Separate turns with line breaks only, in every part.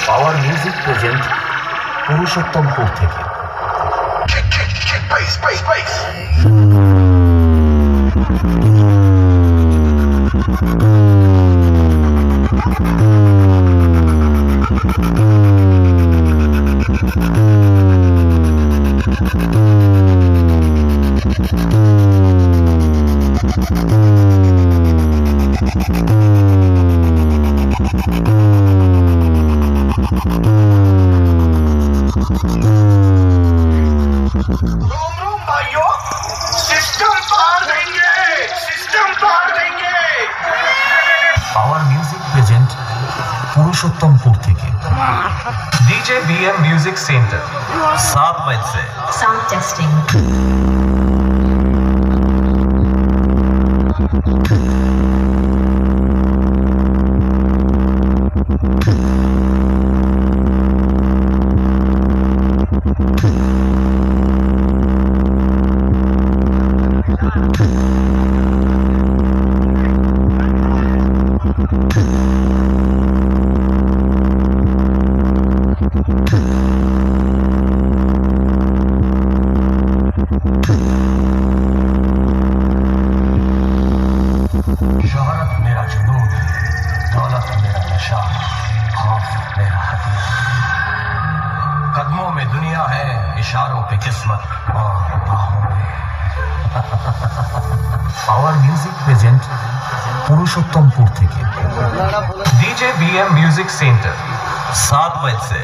Power music present Purushottampur থেকে।
भाइयों, system पार देंगे।
पावर म्यूजिक प्रेजेंट पुरुषोत्तमपुर থেকে।
डीजे बीएम म्यूजिक सेंटर 7 बजे से
Sound testing.
शोहरत मेरा जुनून, दौलत मेरा नशा, खौफ मेरा हथियार। कदमों में दुनिया है, इशारों पे किस्मत और बाहों में पावर म्यूजिक प्रेजेंट पुरुषोत्तमपुर থেকে।
डीजे बीएम म्यूजिक सेंटर 7 बजे से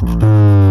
Thank you.